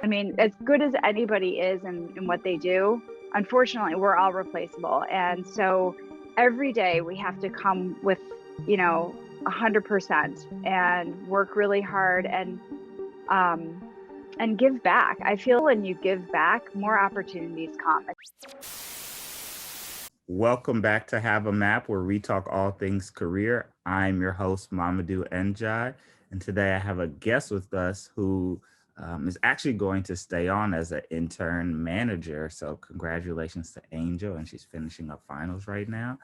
I mean, as good as anybody is in what they do, unfortunately, we're all replaceable. And so every day we have to come with, 100% and work really hard um, and give back. I feel when you give back, more opportunities come. Welcome back to Have a Map, where we talk all things career. I'm your host, Mamadou Njai, and today I have a guest with us who is actually going to stay on as an intern manager. So congratulations to Angel, and she's finishing up finals right now.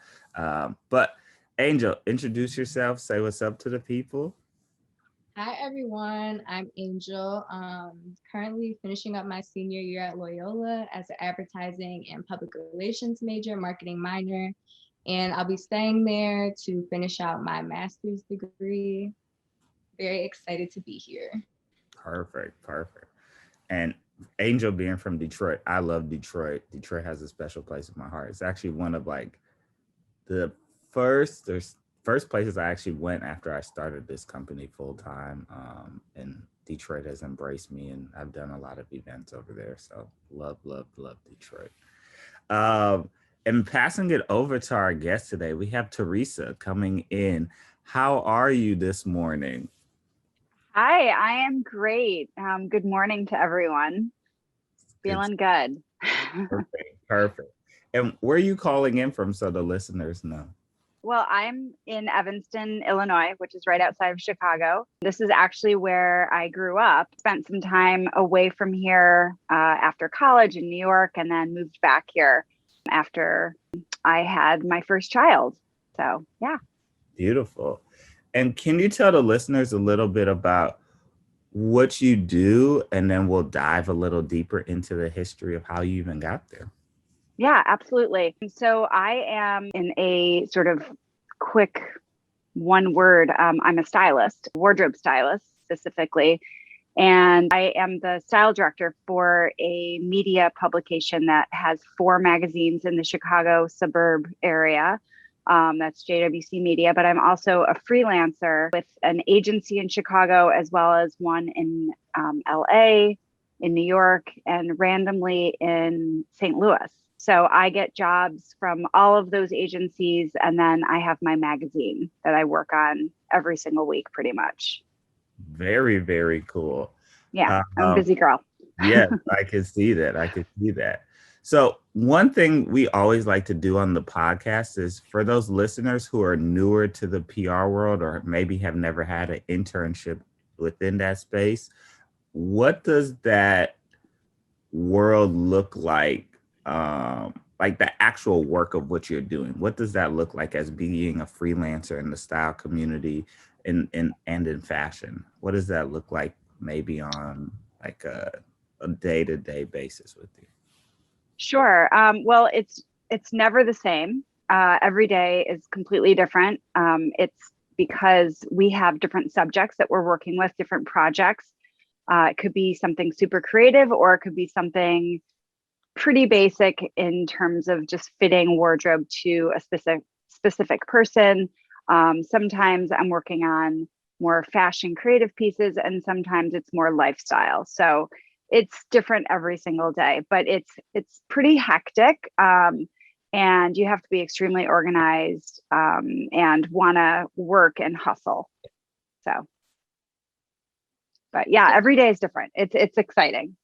But Angel, introduce yourself, say what's up to the people. Hi everyone, I'm Angel. Currently finishing up my senior year at Loyola as an advertising and public relations major, marketing minor, and I'll be staying there to finish out my master's degree. Very excited to be here. Perfect. And Angel being from Detroit, I love Detroit. Detroit has a special place in my heart. It's actually one of the first places I actually went after I started this company full time. And Detroit has embraced me, and I've done a lot of events over there. So love Detroit. And passing it over to our guest today, we have Theresa coming in. How are you this morning? Hi, I am great. Good morning to everyone. Feeling good. Perfect. And where are you calling in from so the listeners know? Well, I'm in Evanston, Illinois, which is right outside of Chicago. This is actually where I grew up. Spent some time away from here after college in New York, and then moved back here after I had my first child. So, yeah. Beautiful. And can you tell the listeners a little bit about what you do, and then we'll dive a little deeper into the history of how you even got there? Yeah, absolutely. So I am in a sort of quick one word. I'm a stylist, wardrobe stylist specifically. And I am the style director for a media publication that has 4 magazines in the Chicago suburb area. That's JWC Media, but I'm also a freelancer with an agency in Chicago, as well as one in LA, in New York, and randomly in St. Louis. So I get jobs from all of those agencies, and then I have my magazine that I work on every single week, pretty much. Very, very cool. Yeah, I'm a busy girl. Yes, I can see that. So one thing we always like to do on the podcast is, for those listeners who are newer to the PR world, or maybe have never had an internship within that space, what does that world look like the actual work of what you're doing? What does that look like as being a freelancer in the style community and in fashion? What does that look like maybe on like a day-to-day basis with you? Sure. Well, it's never the same. Every day is completely different. It's because we have different subjects that we're working with, different projects. It could be something super creative, or it could be something pretty basic in terms of just fitting wardrobe to a specific person. Sometimes I'm working on more fashion creative pieces, and sometimes it's more lifestyle. So it's different every single day, but it's pretty hectic. And you have to be extremely organized and want to work and hustle. So, but yeah, every day is different. It's exciting.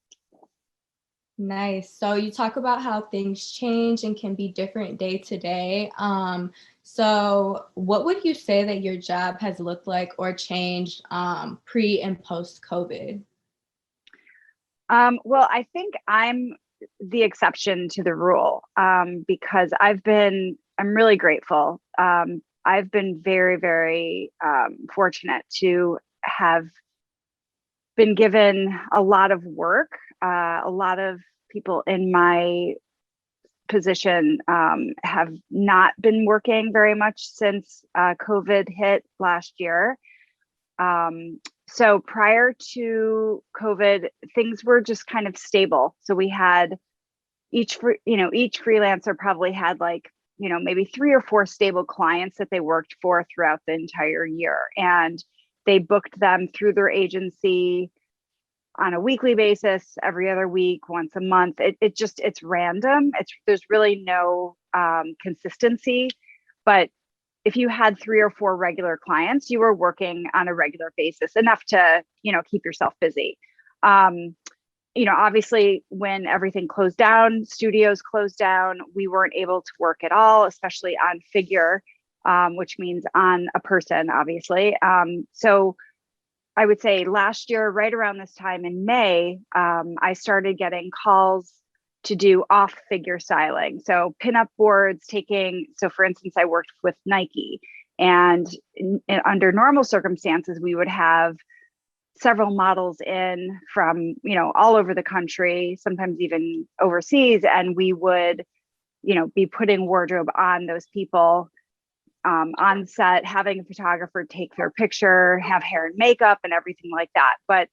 Nice. So you talk about how things change and can be different day to day. So what would you say that your job has looked like or changed pre and post COVID? Well, I think I'm the exception to the rule because I'm really grateful. I've been very, very fortunate to have been given a lot of work. A lot of people in my position have not been working very much since COVID hit last year. So prior to COVID, things were just kind of stable. So we had each freelancer probably had maybe 3 or 4 stable clients that they worked for throughout the entire year. And they booked them through their agency on a weekly basis, every other week, once a month. It's random. There's really no consistency. But if you had 3 or 4 regular clients, you were working on a regular basis, enough to, keep yourself busy. Obviously when everything closed down, studios closed down, we weren't able to work at all, especially on figure, which means on a person, obviously. So I would say last year, right around this time in May, I started getting calls to do off figure styling. So pinup boards, so for instance, I worked with Nike, and under normal circumstances, we would have several models in from, all over the country, sometimes even overseas. And we would, be putting wardrobe on those people on set, having a photographer take their picture, have hair and makeup and everything like that. But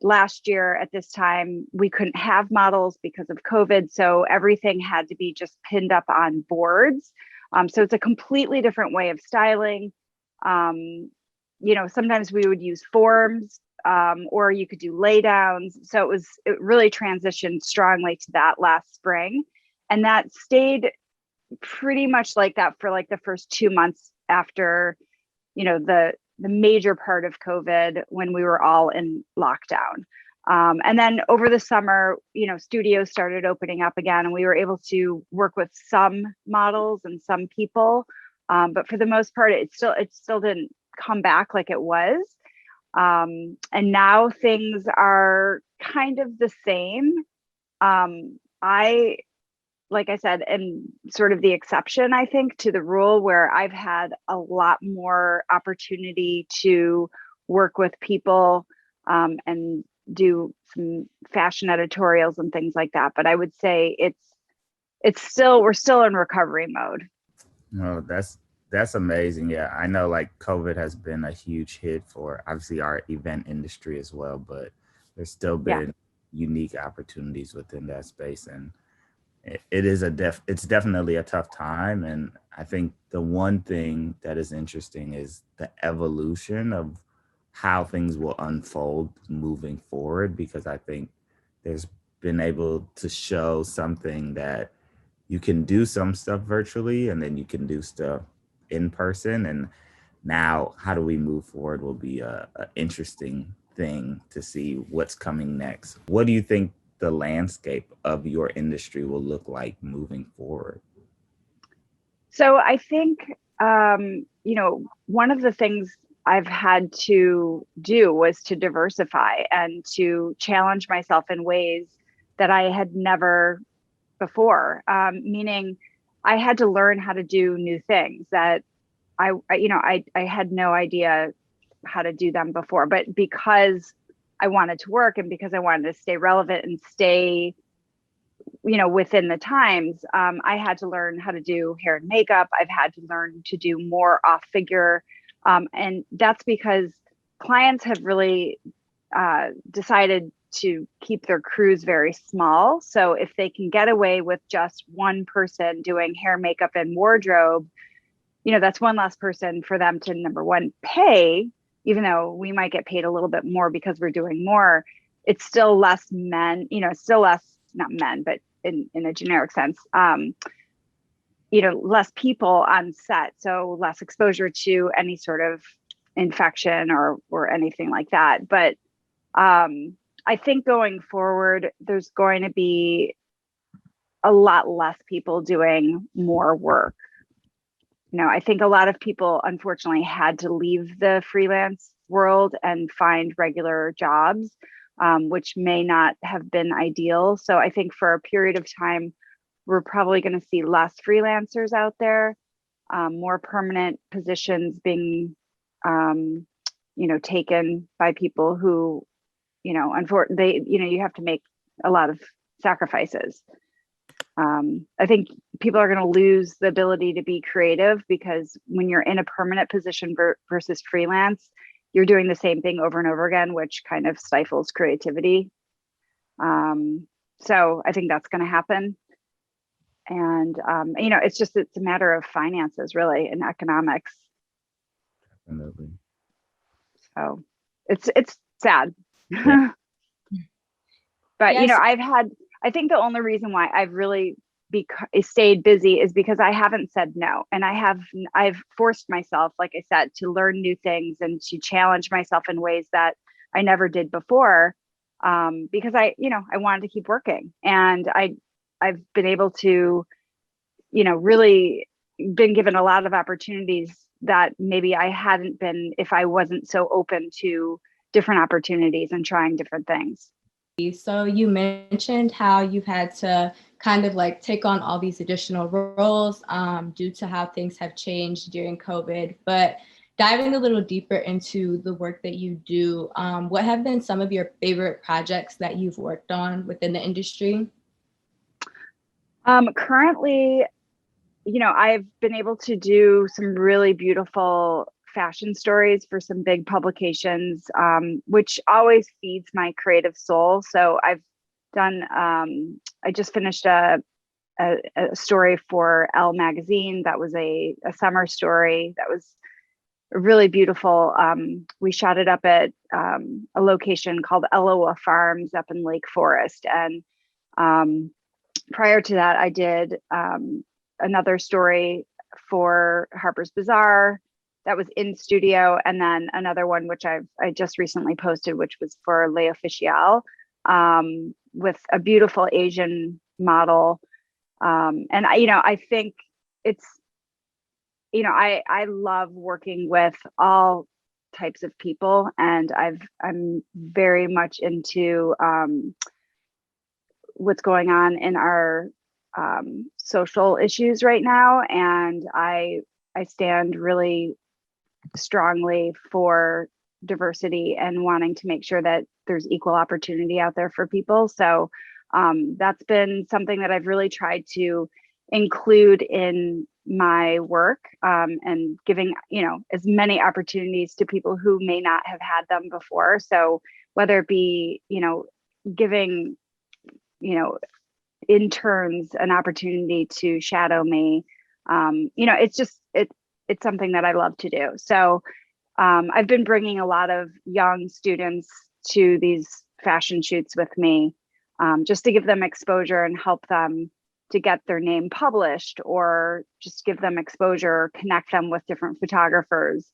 last year at this time, we couldn't have models because of COVID. So everything had to be just pinned up on boards. So it's a completely different way of styling. Sometimes we would use forms, or you could do lay downs. So it really transitioned strongly to that last spring. And that stayed pretty much like that for like the first 2 months after, the major part of COVID, when we were all in lockdown. And then over the summer, studios started opening up again, and we were able to work with some models and some people. But for the most part, it still didn't come back like it was. And now things are kind of the same. Like I said, and sort of the exception, I think, to the rule, where I've had a lot more opportunity to work with people and do some fashion editorials and things like that. But I would say we're still in recovery mode. No, that's amazing. Yeah, I know like COVID has been a huge hit for obviously our event industry as well, but there's still been unique opportunities within that space. And it's definitely a tough time. And I think the one thing that is interesting is the evolution of how things will unfold moving forward, because I think there's been able to show something that you can do some stuff virtually and then you can do stuff in person. And now how do we move forward will be a interesting thing to see what's coming next. What do you think the landscape of your industry will look like moving forward? So I think, one of the things I've had to do was to diversify and to challenge myself in ways that I had never before. Meaning I had to learn how to do new things that I had no idea how to do them before, but because I wanted to work and because I wanted to stay relevant and stay, within the times, I had to learn how to do hair and makeup. I've had to learn to do more off figure. And that's because clients have really decided to keep their crews very small. So if they can get away with just one person doing hair, makeup, and wardrobe, that's one less person for them to, number one, pay. Even though we might get paid a little bit more because we're doing more, it's still less men, still less, not men, but in a generic sense, less people on set. So less exposure to any sort of infection or anything like that. But I think going forward, there's going to be a lot less people doing more work. I think a lot of people, unfortunately, had to leave the freelance world and find regular jobs, which may not have been ideal. So I think for a period of time, we're probably going to see less freelancers out there, more permanent positions being, taken by people who, unfortunately, you have to make a lot of sacrifices. I think people are going to lose the ability to be creative, because when you're in a permanent position versus freelance, you're doing the same thing over and over again, which kind of stifles creativity. So I think that's going to happen. And, it's a matter of finances, really, and economics. Definitely. So it's sad. Yeah. But, Yes. I think the only reason why I've really stayed busy is because I haven't said no. And I've forced myself, like I said, to learn new things and to challenge myself in ways that I never did before. Because I wanted to keep working, and I've been able to, really been given a lot of opportunities that maybe I hadn't been if I wasn't so open to different opportunities and trying different things. So you mentioned how you've had to kind of like take on all these additional roles due to how things have changed during COVID. But diving a little deeper into the work that you do, what have been some of your favorite projects that you've worked on within the industry? Currently, I've been able to do some really beautiful fashion stories for some big publications, which always feeds my creative soul. So I've done, I just finished a story for Elle magazine. That was a summer story that was really beautiful. We shot it up at a location called Eloa Farms up in Lake Forest. And prior to that, I did another story for Harper's Bazaar that was in studio, and then another one which I just recently posted, which was for L'Officiel, with a beautiful Asian model. And I think it's, I love working with all types of people, and I'm very much into what's going on in our social issues right now, and I stand really strongly for diversity and wanting to make sure that there's equal opportunity out there for people. So that's been something that I've really tried to include in my work, and giving, as many opportunities to people who may not have had them before. So whether it be, giving, interns an opportunity to shadow me, it's something that I love to do. So I've been bringing a lot of young students to these fashion shoots with me, just to give them exposure and help them to get their name published, or just give them exposure, connect them with different photographers,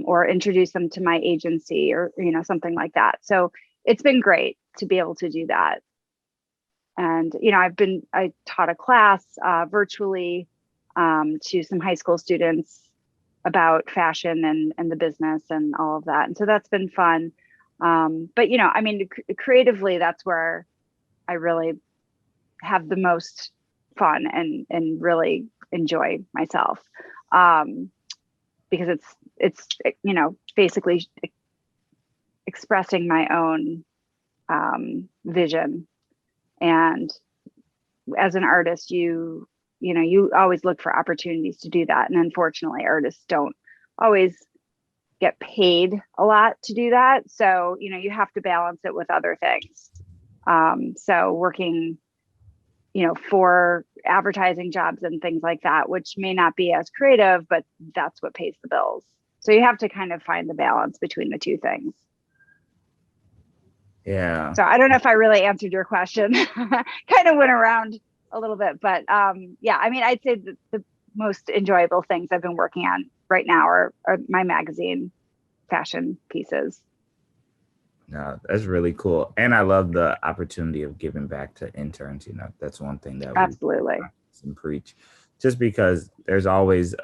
or introduce them to my agency, or, something like that. So it's been great to be able to do that. And, I taught a class virtually to some high school students about fashion and the business and all of that. And so that's been fun. But, creatively, that's where I really have the most fun and really enjoy myself. Because it's, basically expressing my own vision. And as an artist, you always look for opportunities to do that. And unfortunately, artists don't always get paid a lot to do that. So, you have to balance it with other things. So working, for advertising jobs and things like that, which may not be as creative, but that's what pays the bills. So you have to kind of find the balance between the two things. Yeah. So I don't know if I really answered your question. Kind of went around a little bit, but I'd say the most enjoyable things I've been working on right now are my magazine fashion pieces. No, that's really cool. And I love the opportunity of giving back to interns. That's one thing that absolutely we preach, just because there's always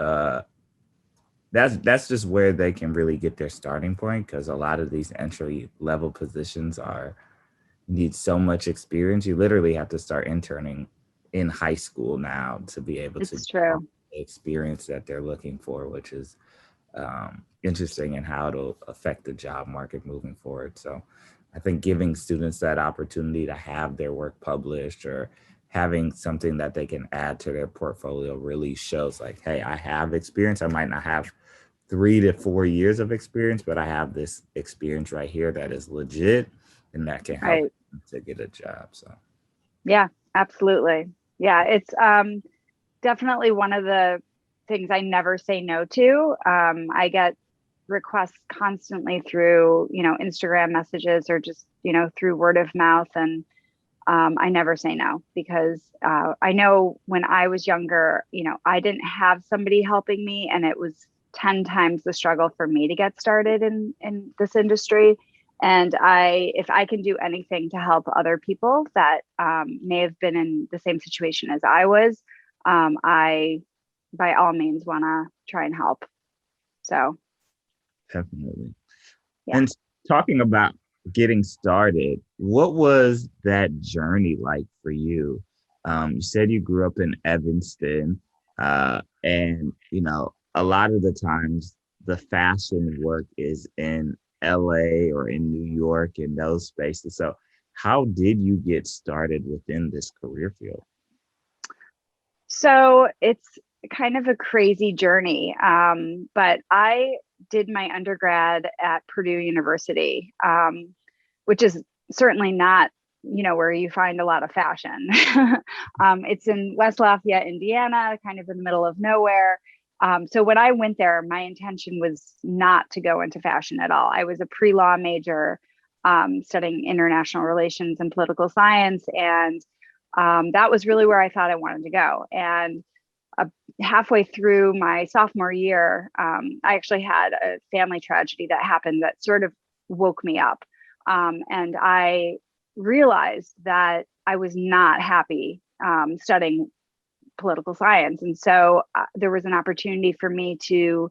that's just where they can really get their starting point, because a lot of these entry level positions need so much experience. You literally have to start interning in high school now to be able to true. get the experience that they're looking for, which is interesting in how it'll affect the job market moving forward. So I think giving students that opportunity to have their work published, or having something that they can add to their portfolio, really shows like, hey, I have experience. I might not have 3 to 4 years of experience, but I have this experience right here that is legit and that can help to get a job. So yeah, absolutely. Yeah, it's definitely one of the things I never say no to. I get requests constantly through, Instagram messages, or just, through word of mouth. And I never say no, because I know when I was younger, I didn't have somebody helping me, and it was 10 times the struggle for me to get started in this industry. And if I can do anything to help other people that may have been in the same situation as I was, I by all means want to try and help. So Definitely. yeah. And talking about getting started, what was that journey like for you? You said you grew up in Evanston, and a lot of the times the fashion work is in LA or in New York, in those spaces. So how did you get started within this career field? So it's kind of a crazy journey. But I did my undergrad at Purdue University, which is certainly not, where you find a lot of fashion. It's in West Lafayette, Indiana, kind of in the middle of nowhere. So when I went there, my intention was not to go into fashion at all. I was a pre-law major, studying international relations and political science. And that was really where I thought I wanted to go. And halfway through my sophomore year, I actually had a family tragedy that happened that sort of woke me up. And I realized that I was not happy studying political science. And so there was an opportunity for me to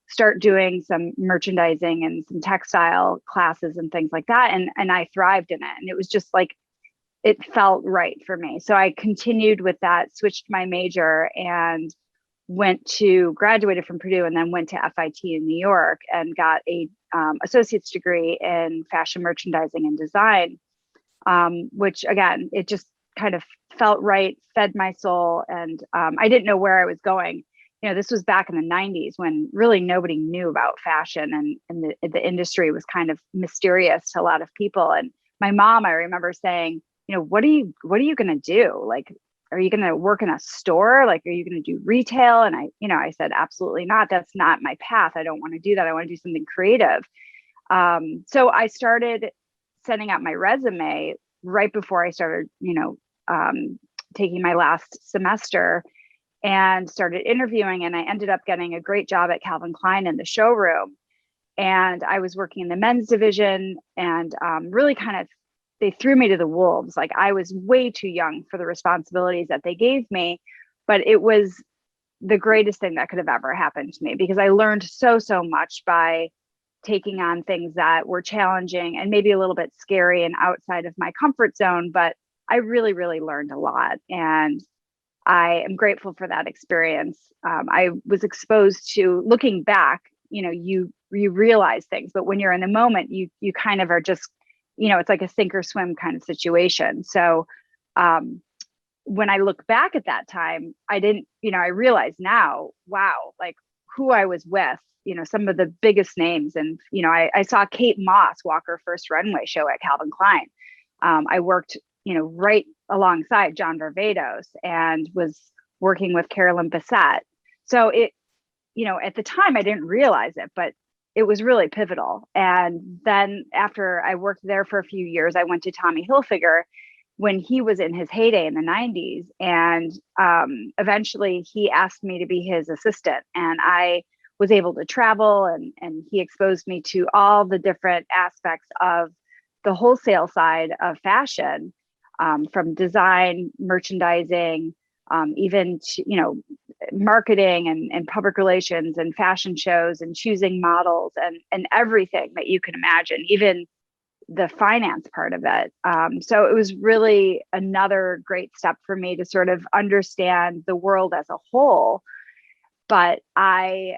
start doing some merchandising and some textile classes and things like that. And I thrived in it. And it was just like, it felt right for me. So I continued with that, switched my major, and graduated from Purdue, and then went to FIT in New York and got a associate's degree in fashion merchandising and design, which again, it just kind of felt right, fed my soul. And I didn't know where I was going. This was back in the 90s when really nobody knew about fashion, and the industry was kind of mysterious to a lot of people. And my mom, I remember saying, what are you going to do? Like, are you going to work in a store? Like, are you going to do retail? And I said, absolutely not. That's not my path. I don't want to do that. I want to do something creative. So I started sending out my resume right before I started, taking my last semester, and started interviewing. And I ended up getting a great job at Calvin Klein in the showroom. And I was working in the men's division, and really kind of, they threw me to the wolves. Like, I was way too young for the responsibilities that they gave me, but it was the greatest thing that could have ever happened to me, because I learned so much by taking on things that were challenging and maybe a little bit scary and outside of my comfort zone. But I really, really learned a lot. And I am grateful for that experience. I was exposed to, looking back, you realize things, but when you're in the moment, you kind of are just, it's like a sink or swim kind of situation. So when I look back at that time, I didn't, I realize now, wow, like who I was with, some of the biggest names. And, I saw Kate Moss walk her first runway show at Calvin Klein. I worked, right alongside John Varvatos, and was working with Carolyn Bessette. So it, at the time I didn't realize it, but it was really pivotal. And then after I worked there for a few years, I went to Tommy Hilfiger when he was in his heyday in the 90s. And eventually he asked me to be his assistant, and I was able to travel, and he exposed me to all the different aspects of the wholesale side of fashion, from design, merchandising, even to, marketing and public relations and fashion shows and choosing models and everything that you can imagine, even the finance part of it. So it was really another great step for me to sort of understand the world as a whole. But I,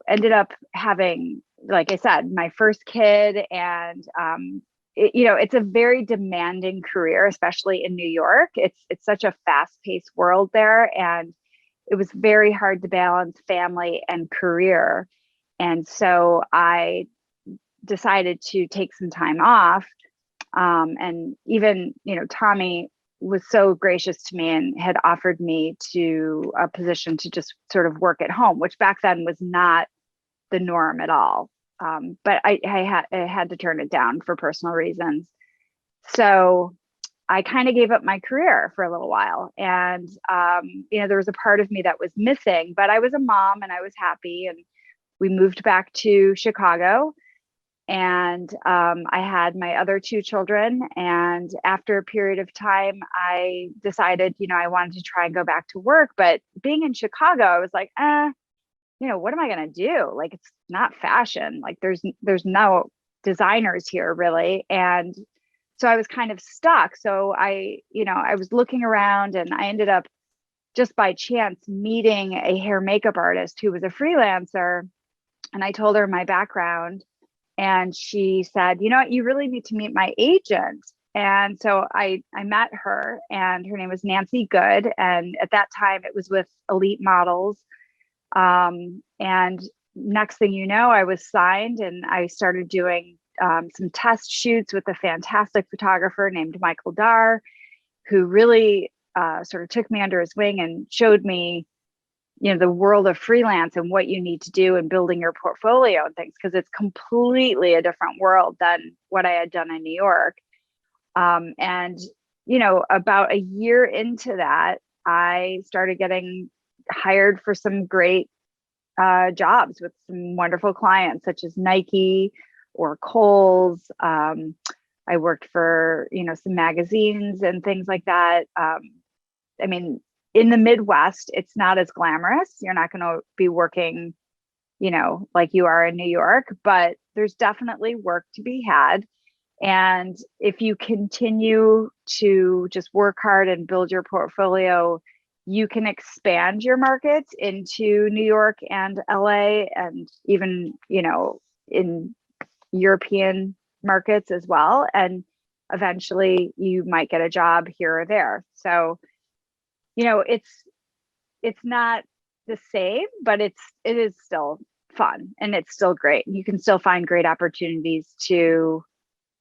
ended up having, like I said, my first kid, and it's a very demanding career, especially in New York. It's such a fast-paced world there, and it was very hard to balance family and career. And so I decided to take some time off. And even, Tommy was so gracious to me and had offered me to a position to just sort of work at home, which back then was not the norm at all. But I had to turn it down for personal reasons. So I kind of gave up my career for a little while. And, there was a part of me that was missing, but I was a mom and I was happy. And we moved back to Chicago. And I had my other two children. And after a period of time, I decided, I wanted to try and go back to work. But being in Chicago, I was like, what am I going to do? Like, it's not fashion. Like there's no designers here really. And so I was kind of stuck. So I was looking around and I ended up just by chance meeting a hair makeup artist who was a freelancer. And I told her my background and she said, you really need to meet my agent. And so I met her and her name was Nancy Good. And at that time it was with Elite Models. And next thing you know, I was signed and I started doing some test shoots with a fantastic photographer named Michael Dar, who really sort of took me under his wing and showed me, the world of freelance and what you need to do in building your portfolio and things, because it's completely a different world than what I had done in New York. And about a year into that, I started getting hired for some great jobs with some wonderful clients such as Nike or Kohl's. I worked for, some magazines and things like that. In the Midwest, it's not as glamorous. You're not going to be working, like you are in New York, but there's definitely work to be had. And if you continue to just work hard and build your portfolio, you can expand your markets into New York and LA and even, in European markets as well. And eventually you might get a job here or there. So, it's not the same, but it is still fun and it's still great. You can still find great opportunities to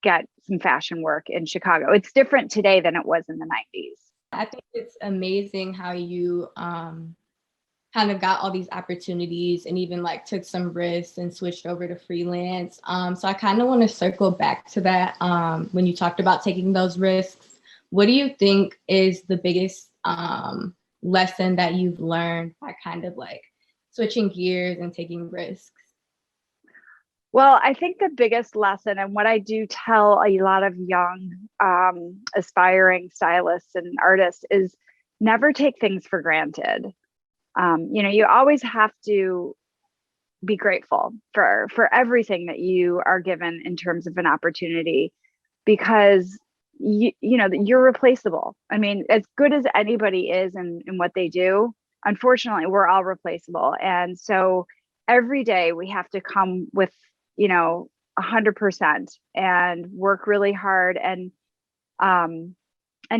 get some fashion work in Chicago. It's different today than it was in the 90s. I think it's amazing how you kind of got all these opportunities and even like took some risks and switched over to freelance. So I kind of want to circle back to that. When you talked about taking those risks, what do you think is the biggest lesson that you've learned by kind of like switching gears and taking risks? Well, I think the biggest lesson, and what I do tell a lot of young aspiring stylists and artists, is never take things for granted. You always have to be grateful for everything that you are given in terms of an opportunity, because you're replaceable. As good as anybody is in what they do, unfortunately, we're all replaceable. And so every day we have to come with 100% and work really hard and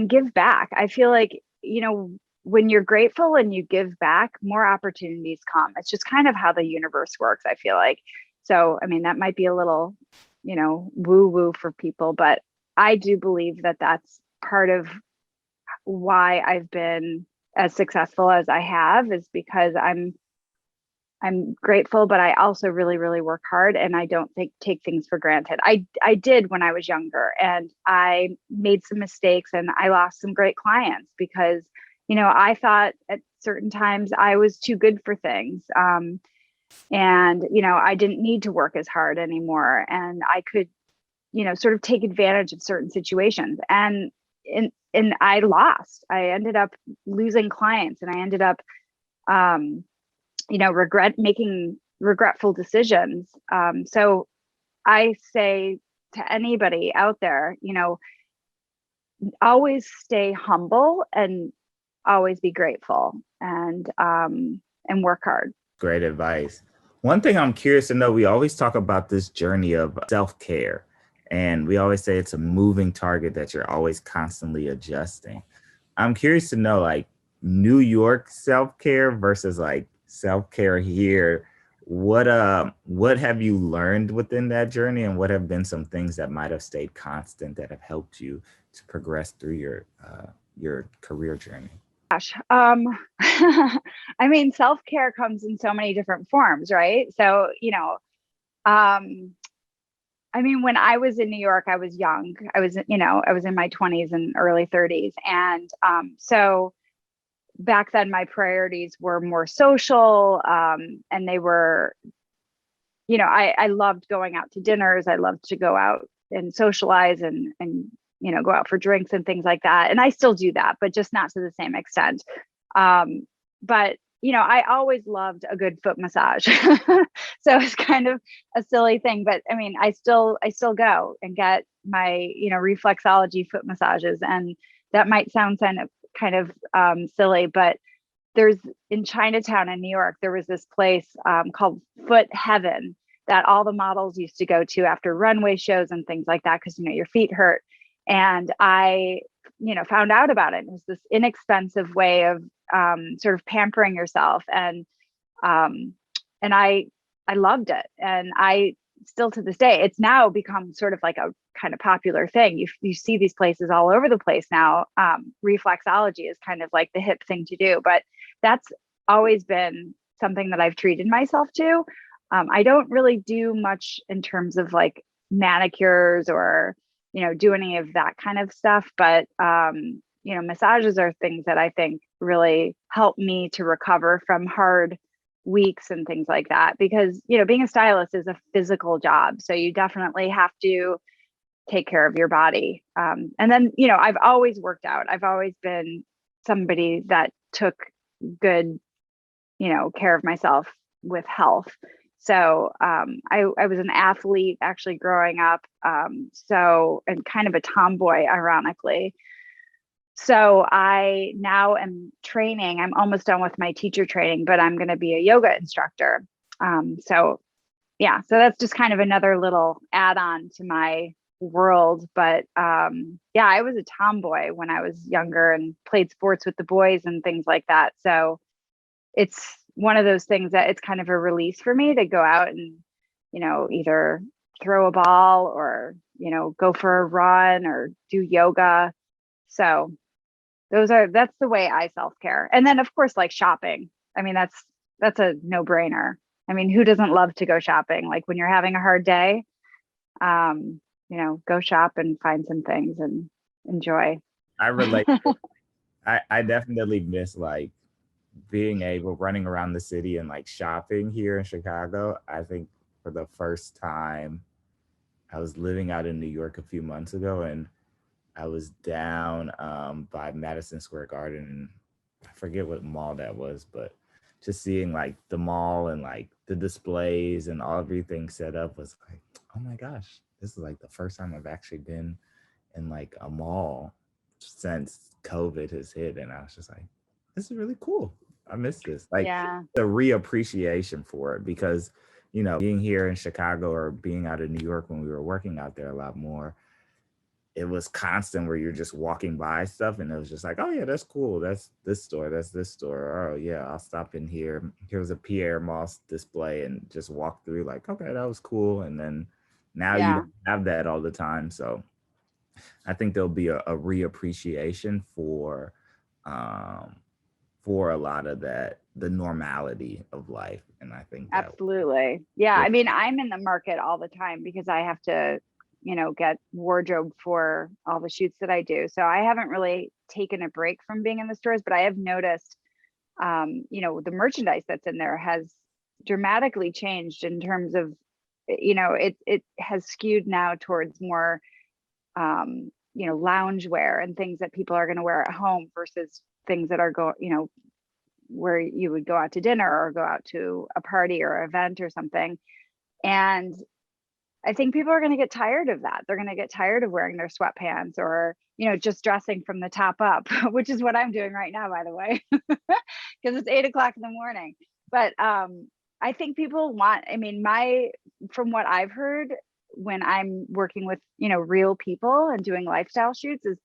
give back. I feel like, when you're grateful and you give back, more opportunities come. It's just kind of how the universe works, I feel like. So, that might be a little, woo woo for people, but I do believe that that's part of why I've been as successful as I have, is because I'm grateful, but I also really, really work hard and I don't take things for granted. I did when I was younger and I made some mistakes and I lost some great clients because, I thought at certain times I was too good for things. And, I didn't need to work as hard anymore and I could, sort of take advantage of certain situations. And I lost. I ended up losing clients and I ended up, making regretful decisions. So I say to anybody out there, always stay humble and always be grateful and work hard. Great advice. One thing I'm curious to know, we always talk about this journey of self-care, and we always say it's a moving target that you're always constantly adjusting. I'm curious to know, like, New York self-care versus like self-care here. What have you learned within that journey, and what have been some things that might have stayed constant that have helped you to progress through your career journey? Gosh, self-care comes in so many different forms, right? So, I mean, when I was in New York, I was young. I was, I was in my 20s and early 30s. And so back then my priorities were more social. And they were, I loved going out to dinners. I loved to go out and socialize and go out for drinks and things like that. And I still do that, but just not to the same extent. But I always loved a good foot massage. So it's kind of a silly thing, but I mean, I still go and get my, reflexology foot massages. And that might sound kind of silly, but there's in Chinatown in New York, there was this place called Foot Heaven that all the models used to go to after runway shows and things like that, because your feet hurt. And I found out about it. It was this inexpensive way of sort of pampering yourself, and I loved it. And I still, to this day, it's now become sort of like a kind of popular thing. You see these places all over the place now. Reflexology is kind of like the hip thing to do, but that's always been something that I've treated myself to. I don't really do much in terms of like manicures or do any of that kind of stuff, but massages are things that I think really help me to recover from hard weeks and things like that, because being a stylist is a physical job, so you definitely have to take care of your body. And then I've always worked out. I've always been somebody that took good care of myself with health. So I was an athlete actually growing up, and kind of a tomboy, ironically. So I now am training. I'm almost done with my teacher training, but I'm going to be a yoga instructor. So that's just kind of another little add-on to my world. But I was a tomboy when I was younger and played sports with the boys and things like that. So it's one of those things that it's kind of a release for me to go out and, either throw a ball or, go for a run or do yoga. So that's the way I self-care. And then of course, like shopping. I mean, that's a no-brainer. I mean, who doesn't love to go shopping? Like when you're having a hard day, go shop and find some things and enjoy. I relate. I definitely miss like being able running around the city and like shopping here in Chicago. I think for the first time, I was living out in New York a few months ago, and I was down by Madison Square Garden, and I forget what mall that was, but just seeing like the mall and like the displays and everything set up was like, oh my gosh, this is like the first time I've actually been in like a mall since COVID has hit. And I was just like, this is really cool. I miss this. Like the reappreciation for it, because, being here in Chicago or being out in New York when we were working out there a lot more, it was constant where you're just walking by stuff and it was just like, oh yeah, that's cool. That's this store. That's this store. Oh yeah, I'll stop in here. Here was a Pierre Moss display, and just walk through like, okay, that was cool. And then now you don't have that all the time. So I think there'll be a reappreciation for a lot of that, the normality of life. And I think absolutely. Yeah. I mean, I'm in the market all the time because I have to, get wardrobe for all the shoots that I do. So I haven't really taken a break from being in the stores, but I have noticed, the merchandise that's in there has dramatically changed in terms of, it has skewed now towards more, loungewear and things that people are going to wear at home versus things that are where you would go out to dinner or go out to a party or event or something. And I think people are going to get tired of that. They're going to get tired of wearing their sweatpants or, just dressing from the top up, which is what I'm doing right now, by the way, because it's 8 o'clock in the morning. But I think people from what I've heard when I'm working with, real people and doing lifestyle shoots, is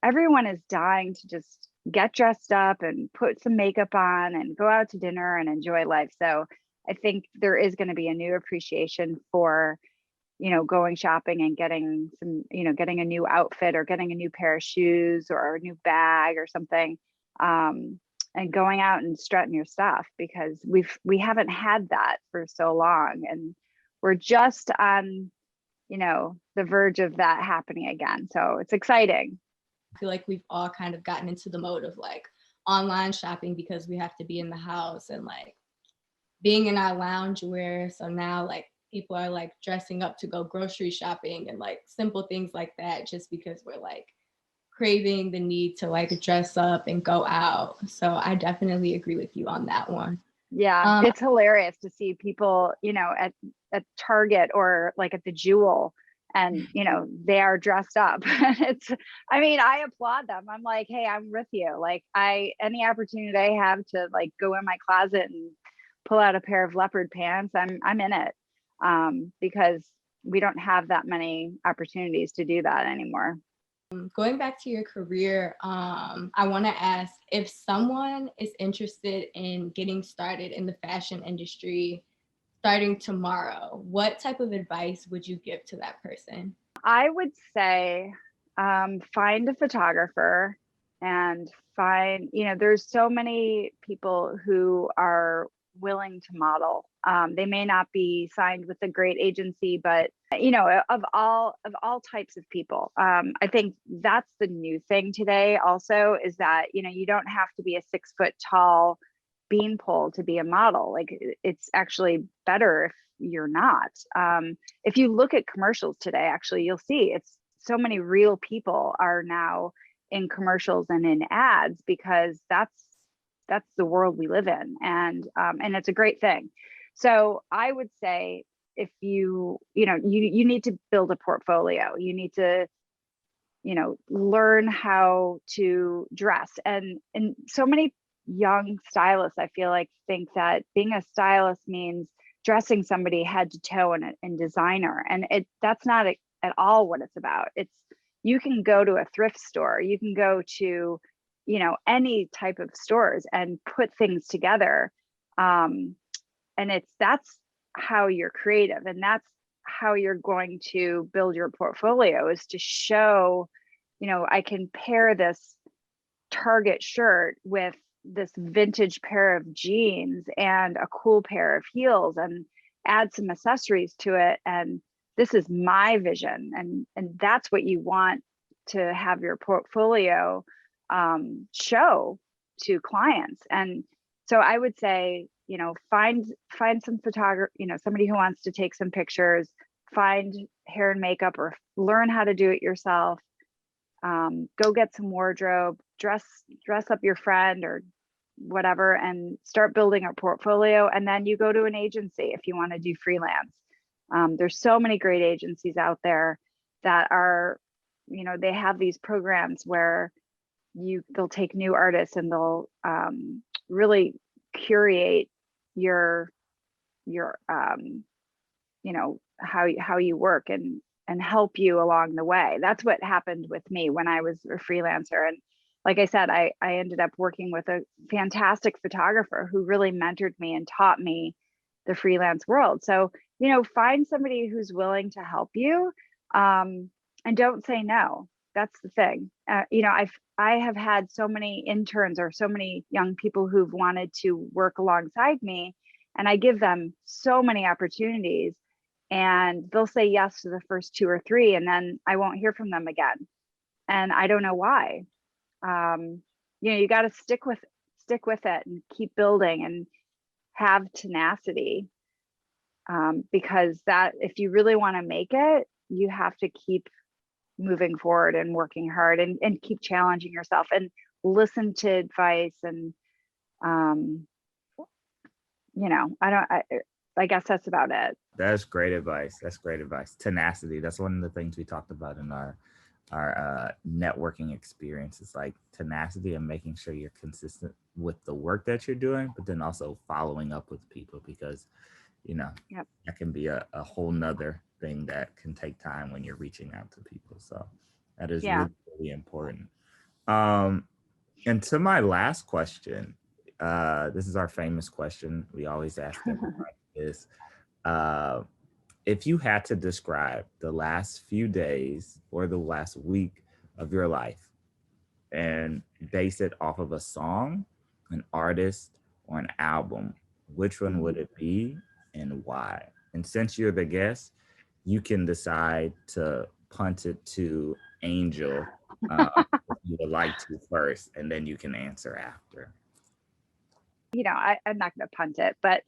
everyone is dying to just get dressed up and put some makeup on and go out to dinner and enjoy life. So I think there is going to be a new appreciation for, going shopping and getting getting a new outfit or getting a new pair of shoes or a new bag or something, and going out and strutting your stuff, because we haven't had that for so long. And we're just on the verge of that happening again. So it's exciting. I feel like we've all kind of gotten into the mode of like online shopping because we have to be in the house and like being in our loungewear. So now like people are like dressing up to go grocery shopping and like simple things like that, just because we're like craving the need to like dress up and go out. So I definitely agree with you on that one. Yeah, it's hilarious to see people, at Target or like at the Jewel, and they are dressed up. I applaud them. I'm like, hey, I'm with you. Like any opportunity I have to like go in my closet and pull out a pair of leopard pants, I'm in it. Because we don't have that many opportunities to do that anymore. Going back to your career, I want to ask, if someone is interested in getting started in the fashion industry starting tomorrow, what type of advice would you give to that person? I would say find a photographer and there's so many people who are willing to model. They may not be signed with a great agency, but of all types of people. I think that's the new thing today also, is that you don't have to be a 6 foot tall beanpole to be a model. Like it's actually better if you're not. If you look at commercials today, actually you'll see it's so many real people are now in commercials and in ads, because that's the world we live in, and it's a great thing. So I would say, if you need to build a portfolio, you need to learn how to dress, and so many young stylists, I feel like, think that being a stylist means dressing somebody head to toe in designer, and that's not at all what it's about. You can go to a thrift store, you can go to any type of stores and put things together, and that's how you're creative, and that's how you're going to build your portfolio, is to show, I can pair this Target shirt with this vintage pair of jeans and a cool pair of heels, and add some accessories to it, and this is my vision, and that's what you want to have your portfolio show to clients. And so I would say, find some photographer, somebody who wants to take some pictures, find hair and makeup, or learn how to do it yourself. Go get some wardrobe, dress up your friend or whatever, and start building a portfolio. And then you go to an agency if you want to do freelance. There's so many great agencies out there that are, they have these programs where they'll take new artists and they'll really curate your how you work and help you along the way. That's what happened with me when I was a freelancer. And like I said, I ended up working with a fantastic photographer who really mentored me and taught me the freelance world. So, find somebody who's willing to help you, and don't say no. That's the thing. I have had so many interns or so many young people who've wanted to work alongside me, and I give them so many opportunities, and they'll say yes to the first 2 or 3, and then I won't hear from them again. And I don't know why. You got to stick with it and keep building and have tenacity, because that, if you really want to make it, you have to keep moving forward and working hard and keep challenging yourself and listen to advice. And I guess that's about it. That's great advice. Tenacity. That's one of the things we talked about in our networking experiences, like tenacity and making sure you're consistent with the work that you're doing, but then also following up with people, because Yep. that can be a whole nother thing that can take time when you're reaching out to people. So that is really, really important. And to my last question, this is our famous question we always ask everyone, is if you had to describe the last few days or the last week of your life and base it off of a song, an artist, or an album, which one would it be and why? And since you're the guest, you can decide to punt it to Angel if you would like to first, and then you can answer after. I'm not going to punt it, but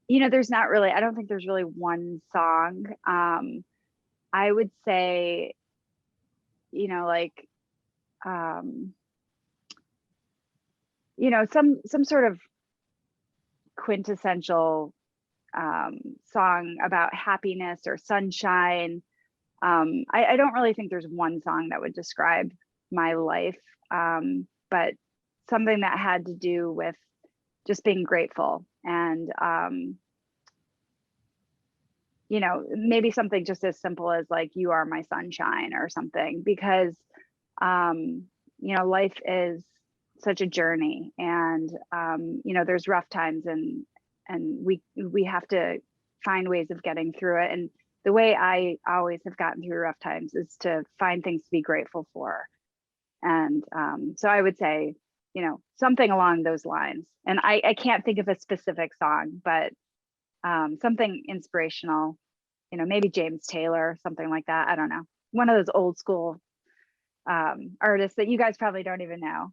there's not really, I don't think there's really one song. I would say, like, some sort of quintessential song about happiness or sunshine. I don't really think there's one song that would describe my life, but something that had to do with just being grateful and, maybe something just as simple as like, you are my sunshine or something, because, life is such a journey, and, there's rough times, and we have to find ways of getting through it. And the way I always have gotten through rough times is to find things to be grateful for. And so I would say, something along those lines. And I can't think of a specific song, but something inspirational, maybe James Taylor, something like that. I don't know. One of those old school artists that you guys probably don't even know.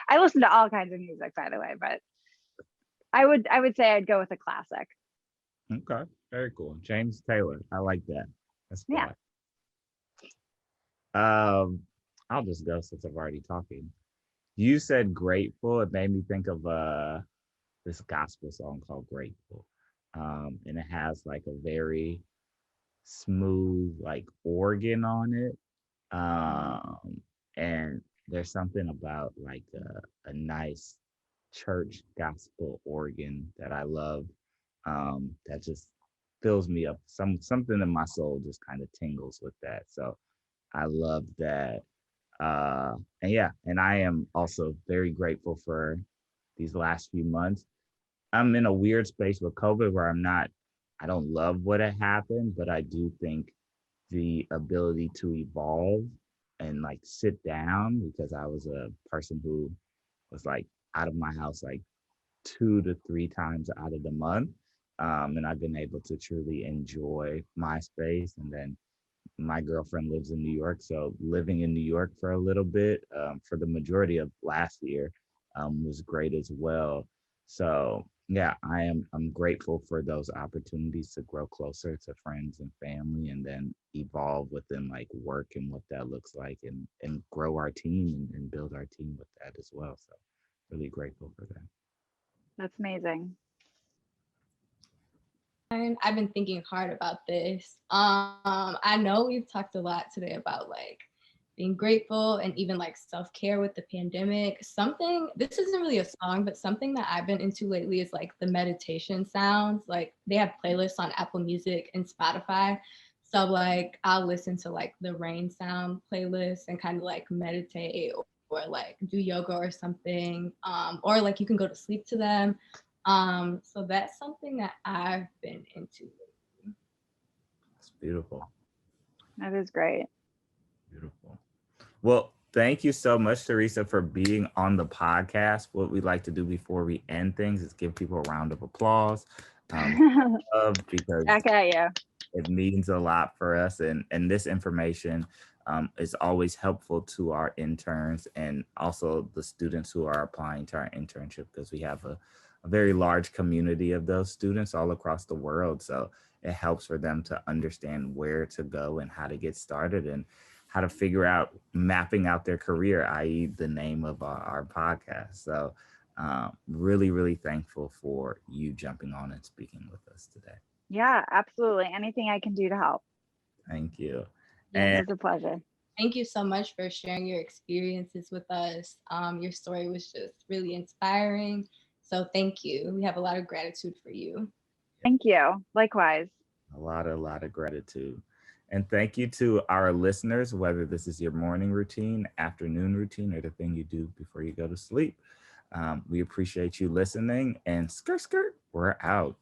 I listen to all kinds of music, by the way, but I would say I'd go with a classic. Okay, very cool. James Taylor, I like that. That's fun. Yeah. I'll just go since I'm already talking. You said grateful. It made me think of this gospel song called Grateful. And it has like a very smooth like organ on it. And there's something about like a nice church gospel organ that I love, that just fills me up. Something in my soul just kind of tingles with that. So I love that. And yeah, and I am also very grateful for these last few months. I'm in a weird space with COVID where I don't love what had happened, but I do think the ability to evolve and like sit down, because I was a person who was like out of my house like 2 to 3 times out of the month. And I've been able to truly enjoy my space. And then my girlfriend lives in New York, so living in New York for a little bit, for the majority of last year, was great as well. So yeah, I'm grateful for those opportunities to grow closer to friends and family, and then evolve within like work and what that looks like, and grow our team and build our team with that as well. So really grateful for that. That's amazing. I've been thinking hard about this. I know we've talked a lot today about like being grateful and even like self-care with the pandemic. This isn't really a song, but something that I've been into lately is like the meditation sounds. Like they have playlists on Apple Music and Spotify. So like I'll listen to like the rain sound playlist and kind of like meditate or like do yoga or something. Or like you can go to sleep to them. So that's something that I've been into lately. It's beautiful. That is great. Beautiful. Well, thank you so much, Theresa, for being on the podcast. What we like to do before we end things is give people a round of applause, because Back at you. it means a lot for us. And this information is always helpful to our interns and also the students who are applying to our internship, because we have a very large community of those students all across the world. So it helps for them to understand where to go and how to get started and how to figure out mapping out their career, i.e. the name of our podcast. So really, really thankful for you jumping on and speaking with us today. Yeah, absolutely. Anything I can do to help. Thank you. It was a pleasure. Thank you so much for sharing your experiences with us. Your story was just really inspiring. So thank you. We have a lot of gratitude for you. Thank you. Likewise. A lot of gratitude. And thank you to our listeners, whether this is your morning routine, afternoon routine, or the thing you do before you go to sleep. We appreciate you listening, and skirt, we're out.